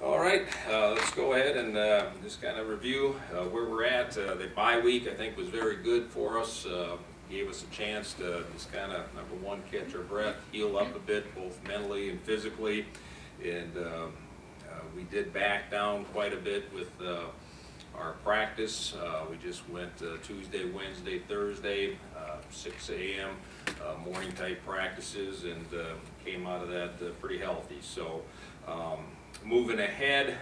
All right, let's go ahead and just kind of review where we're at. The bye week, I think, was very good for us. Gave us a chance to just kind of, number one, catch our breath, heal up a bit, both mentally and physically. And we did back down quite a bit with our practice. We just went Tuesday, Wednesday, Thursday, 6 a.m. Morning type practices, and came out of that pretty healthy. So moving ahead,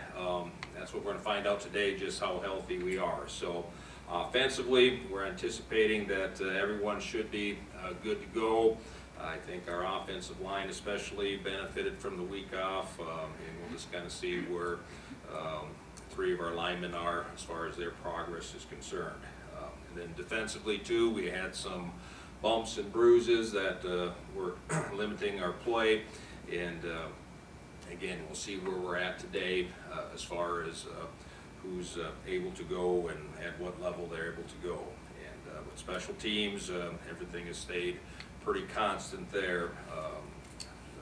that's what we're going to find out today, just how healthy we are. So offensively, we're anticipating that everyone should be good to go. I think our offensive line especially benefited from the week off, and we'll just kind of see where three of our linemen are as far as their progress is concerned. And then defensively too, we had some bumps and bruises that were limiting our play, and again, we'll see where we're at today as far as who's able to go and at what level they're able to go. And with special teams, everything has stayed pretty constant there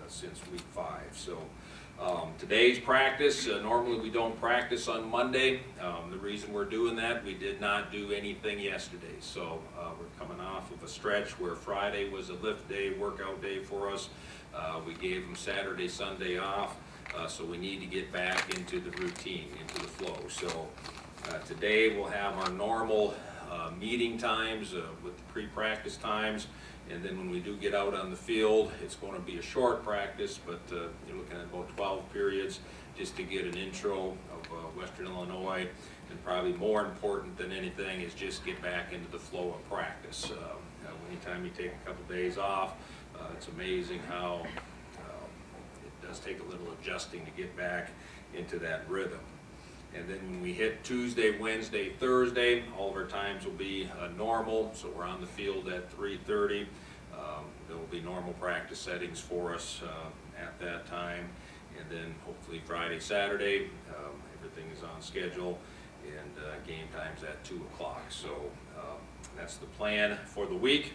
since week 5. So today's practice, normally we don't practice on Monday. The reason we're doing that, we did not do anything yesterday. So we're coming off of a stretch where Friday was a lift day, workout day for us. We gave them Saturday, Sunday off, so we need to get back into the routine, into the flow. So today we'll have our normal meeting times with the pre-practice times, and then when we do get out on the field, it's going to be a short practice, but you're looking at about 12 periods just to get an intro of Western Illinois, and probably more important than anything is just get back into the flow of practice. Anytime you take a couple days off, it's amazing how it does take a little adjusting to get back into that rhythm. And then when we hit Tuesday, Wednesday, Thursday, all of our times will be normal, so we're on the field at 3:30. There will be normal practice settings for us at that time, and then hopefully Friday, Saturday, everything is on schedule, and game time's at 2 o'clock. So that's the plan for the week.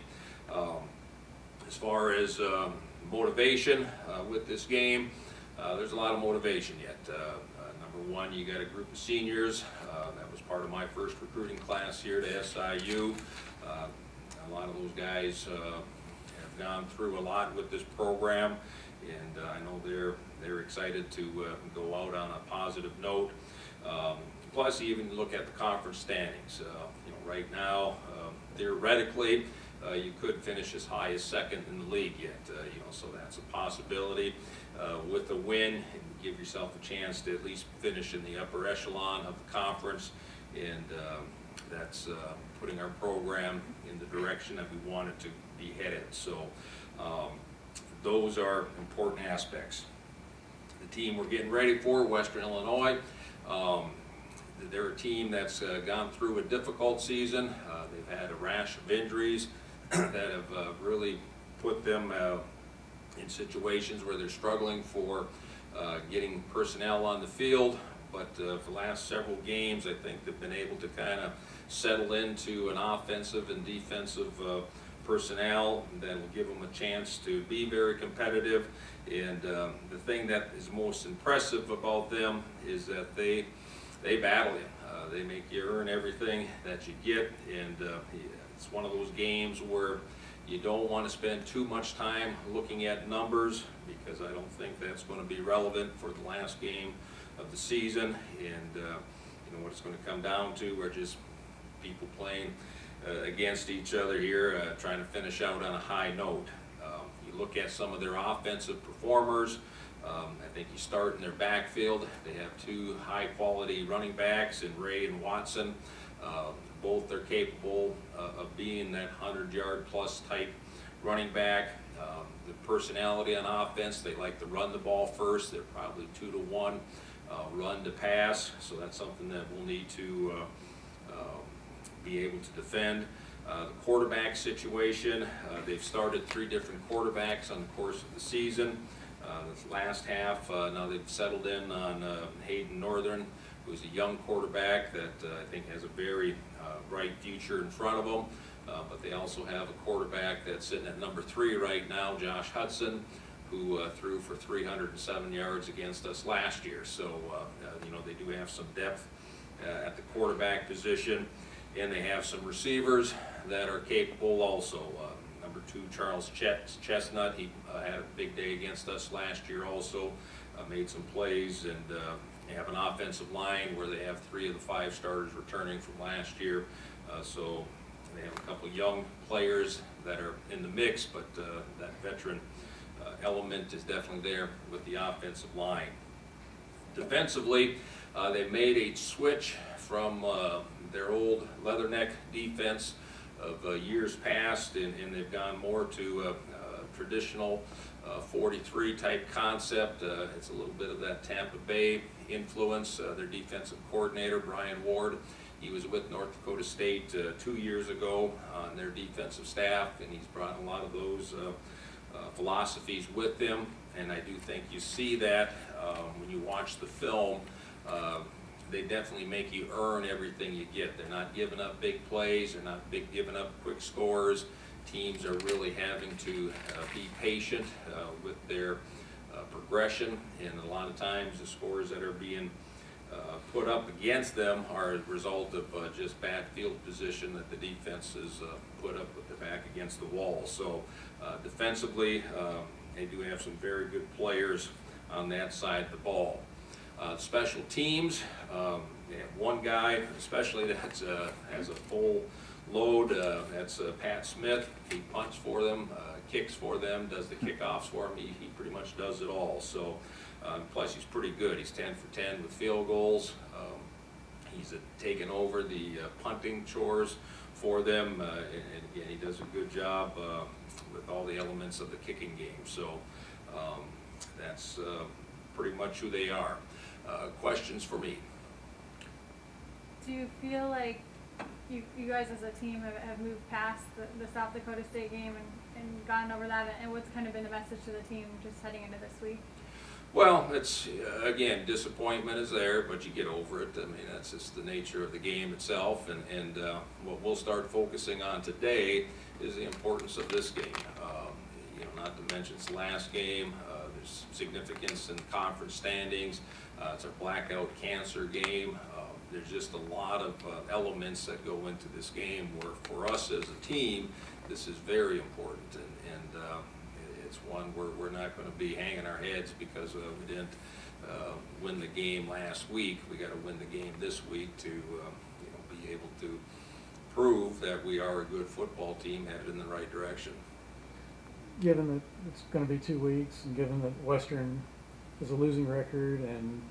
As far as motivation with this game, there's a lot of motivation yet. Number one, you got a group of seniors. That was part of my first recruiting class here to SIU. A lot of those guys have gone through a lot with this program, and I know they're excited to go out on a positive note. Plus, you even look at the conference standings. Right now, theoretically, you could finish as high as second in the league yet. So that's a possibility. With a win, give yourself a chance to at least finish in the upper echelon of the conference, and that's putting our program in the direction that we want it to be headed. So those are important aspects. The team we're getting ready for, Western Illinois, they're a team that's gone through a difficult season. They've had a rash of injuries that have really put them in situations where they're struggling for getting personnel on the field, but for the last several games, I think they've been able to kind of settle into an offensive and defensive personnel that will give them a chance to be very competitive. And the thing that is most impressive about them is that they battle you. They make you earn everything that you get, and it's one of those games where you don't want to spend too much time looking at numbers, because I don't think that's going to be relevant for the last game of the season. And what it's going to come down to are just people playing against each other here, trying to finish out on a high note. You look at some of their offensive performers. I think you start in their backfield. They have 2 high-quality running backs in Ray and Watson. Both are capable of being that 100-yard plus type running back. The personality on offense, they like to run the ball first. They're probably 2 to 1 run to pass, so that's something that we'll need to be able to defend. The quarterback situation, they've started 3 different quarterbacks on the course of the season. This last half, now they've settled in on Hayden Northern, who's a young quarterback that I think has a very bright future in front of them. But they also have a quarterback that's sitting at number 3 right now, Josh Hudson, who threw for 307 yards against us last year. So, you know, they do have some depth at the quarterback position, and they have some receivers that are capable also. Number 2, Charles Chestnut, he had a big day against us last year also, made some plays, and they have an offensive line where they have 3 of the 5 starters returning from last year. So they have a couple young players that are in the mix, but that veteran element is definitely there with the offensive line. Defensively, they made a switch from their old leatherneck defense of years past, and they've gone more to a traditional 43 type concept. It's a little bit of that Tampa Bay influence. Their defensive coordinator, Brian Ward, he was with North Dakota State 2 years ago on their defensive staff, and he's brought a lot of those philosophies with him. And I do think you see that when you watch the film. They definitely make you earn everything you get. They're not giving up big plays. They're not giving up quick scores. Teams are really having to be patient with their progression, and a lot of times the scores that are being put up against them are a result of just bad field position that the defense has put up with their back against the wall. So defensively, they do have some very good players on that side of the ball. Special teams, they have one guy especially that has a full load. That's Pat Smith. He punts for them, kicks for them, does the kickoffs for them. He pretty much does it all. So plus he's pretty good. He's 10 for 10 with field goals. He's taken over the punting chores for them, and again, he does a good job with all the elements of the kicking game. So that's pretty much who they are. Questions for me? Do you feel like you guys as a team have moved past the South Dakota State game and gotten over that, and what's kind of been the message to the team just heading into this week? Well, it's, again, disappointment is there, but you get over it. I mean, that's just the nature of the game itself, and what we'll start focusing on today is the importance of this game. You know, not to mention it's the last game. There's significance in conference standings. It's a blackout cancer game. There's just a lot of elements that go into this game where for us as a team, this is very important, and it's one where we're not going to be hanging our heads because we didn't win the game last week. We got to win the game this week to you know, be able to prove that we are a good football team headed in the right direction. Given that it's going to be 2 weeks, and given that Western is a losing record and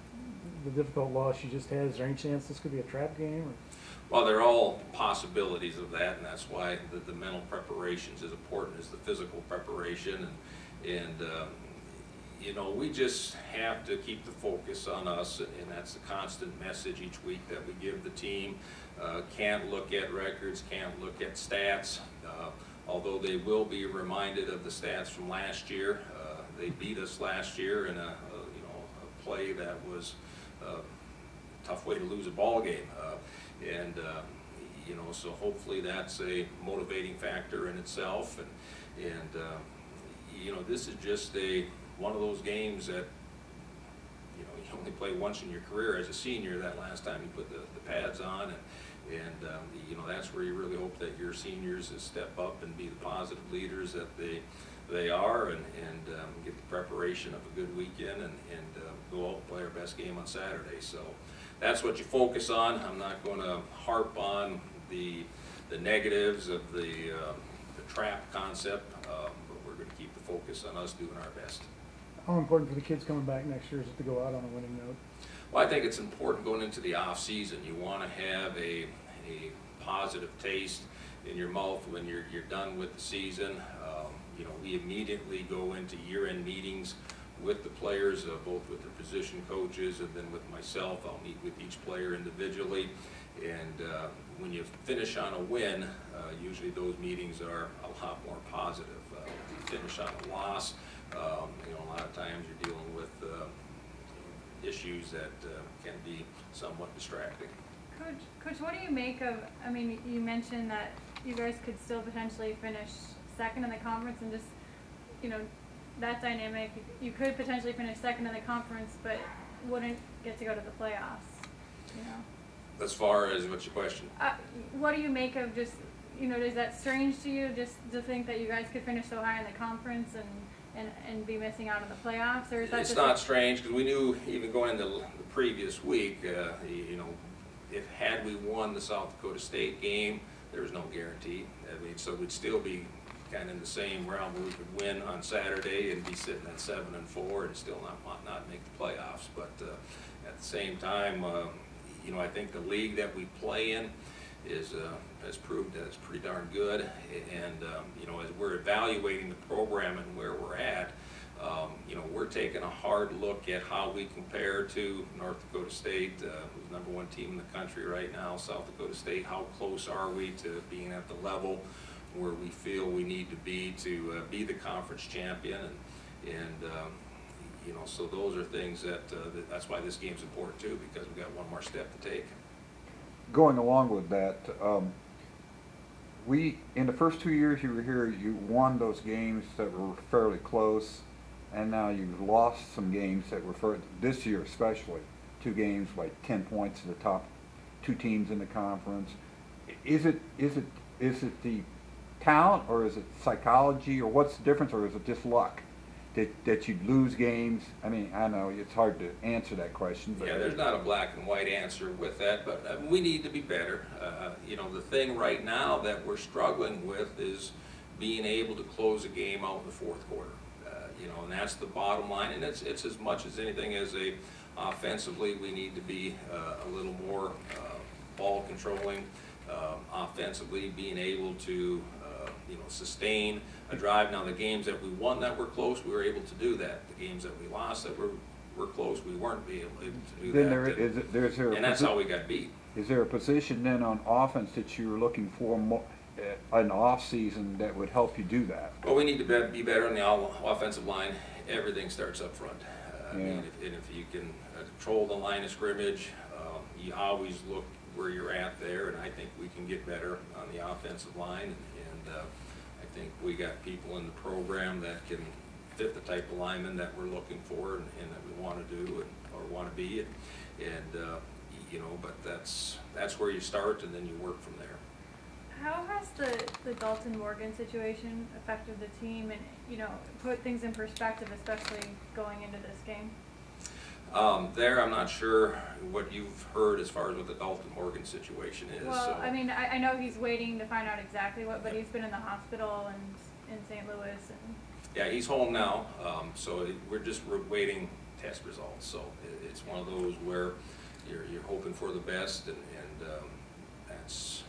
the difficult loss you just had, is there any chance this could be a trap game? Or? Well, they're all possibilities of that, and that's why the mental preparation is as important as the physical preparation. And you know, we just have to keep the focus on us, and that's the constant message each week that we give the team. Can't look at records, can't look at stats, although they will be reminded of the stats from last year. They beat us last year in a play that was a tough way to lose a ball game, and you know, so hopefully that's a motivating factor in itself. And you know, this is just one of those games that you know, you only play once in your career as a senior. That last time you put the pads on, and you know, that's where you really hope that your seniors step up and be the positive leaders that they are, and get the preparation of a good weekend, and go out and play our best game on Saturday. So that's what you focus on. I'm not going to harp on the negatives of the trap concept, but we're going to keep the focus on us doing our best. How important for the kids coming back next year is it to go out on a winning note? Well, I think it's important going into the off season. You want to have a positive taste in your mouth when you're done with the season. You know, we immediately go into year-end meetings with the players, both with the position coaches and then with myself. I'll meet with each player individually, and when you finish on a win, usually those meetings are a lot more positive. If you finish on a loss, you know, a lot of times you're dealing with issues that can be somewhat distracting. Coach, what do you make of, I mean, you mentioned that you guys could still potentially finish second in the conference, and just, you know, that dynamic, you could potentially finish second in the conference, but wouldn't get to go to the playoffs, you know? As far as, what's your question? What do you make of just, you know, is that strange to you just to think that you guys could finish so high in the conference and be missing out on the playoffs, or is that It's just not strange, because we knew even going into the previous week, you know, if had we won the South Dakota State game, there was no guarantee. I mean, so we'd still be kind of in the same realm where we could win on Saturday and be sitting at 7-4 and still not make the playoffs. But at the same time, you know, I think the league that we play in has proved that it's pretty darn good. And you know, as we're evaluating the program and where we're at, you know, we're taking a hard look at how we compare to North Dakota State, who's the #1 team in the country right now, South Dakota State. How close are we to being at the level where we feel we need to be the conference champion? And you know, so those are things that's why this game's important too, because we've got one more step to take. Going along with that, in the first 2 years you were here, you won those games that were fairly close, and now you've lost some games that were, this year especially, 2 games like 10 points to the top 2 teams in the conference. Is it the talent, or is it psychology, or what's the difference, or is it just luck that you lose games? I mean, I know it's hard to answer that question, but yeah, there's not a black and white answer with that, but we need to be better. You know, the thing right now that we're struggling with is being able to close a game out in the 4th quarter. You know, and that's the bottom line, and it's as much as anything as offensively, we need to be a little more ball controlling. Offensively, being able to you know, sustain a drive. Now, the games that we won that were close, we were able to do that. The games that we lost that were close, we weren't able to do that. And that's how we got beat. Is there a position then on offense that you're looking for an off season that would help you do that? Well, we need to be better on the offensive line. Everything starts up front. I mean, if you can control the line of scrimmage, you always look where you're at there, and I think we can get better on the offensive line. And I think we got people in the program that can fit the type of lineman that we're looking for and that we want to do or want to be. And you know, but that's where you start, and then you work from there. How has the Dalton Morgan situation affected the team and, you know, put things in perspective, especially going into this game? I'm not sure what you've heard as far as what the Dalton Morgan situation is. Well, so. I mean, I know he's waiting to find out exactly what, but he's been in the hospital and in St. Louis. And yeah, he's home now, so we're waiting test results. So it's one of those where you're hoping for the best, and that's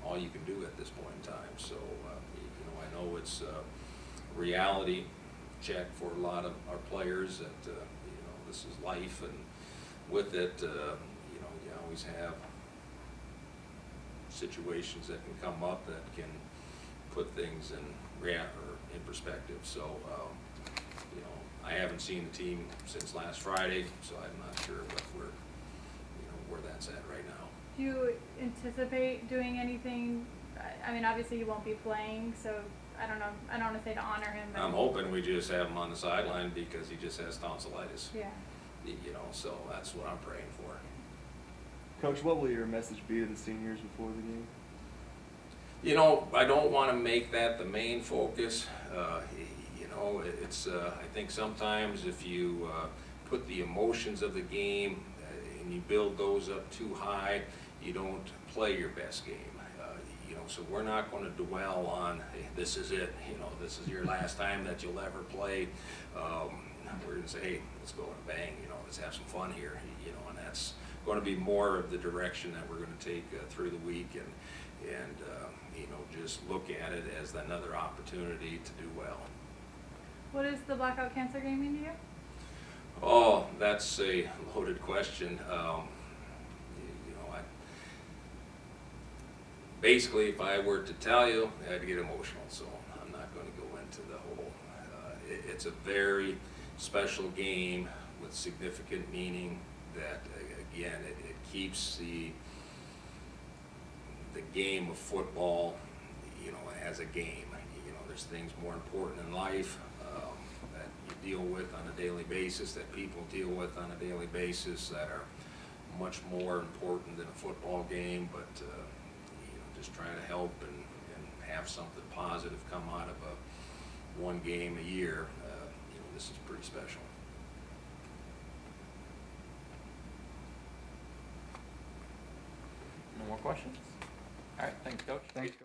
all you can do at this point in time. So you know, I know it's a reality check for a lot of our players that you know, this is life, and with it, you know, you always have situations that can come up that can put things in perspective. So you know, I haven't seen the team since last Friday, so I'm not sure where that's at right now. do you anticipate doing anything? I mean, obviously you won't be playing, so I don't know. I don't want to say to honor him. But I'm hoping we just have him on the sideline because he just has tonsillitis. yeah. You know, so that's what I'm praying for. Coach, what will your message be to the seniors before the game? You know, I don't want to make that the main focus. You know, it's I think sometimes if you put the emotions of the game and you build those up too high, you don't play your best game. You know, so we're not going to dwell on, hey, this is it. You know, this is your last time that you'll ever play. We're going to say, hey, let's go and bang. You know, let's have some fun here. You know, and that's going to be more of the direction that we're going to take through the week, and you know, just look at it as another opportunity to do well. What does the blackout cancer game mean to you? Oh, that's a loaded question. You know, basically, if I were to tell you, I'd get emotional. So I'm not going to go into the whole. It's a very special game with significant meaning. That again, it keeps the game of football, you know, as a game. You know, there's things more important in life that deal with on a daily basis, that people deal with on a daily basis, that are much more important than a football game, but just trying to help and have something positive come out of one game a year. This is pretty special. No more questions? All right, thanks, Coach. Thanks.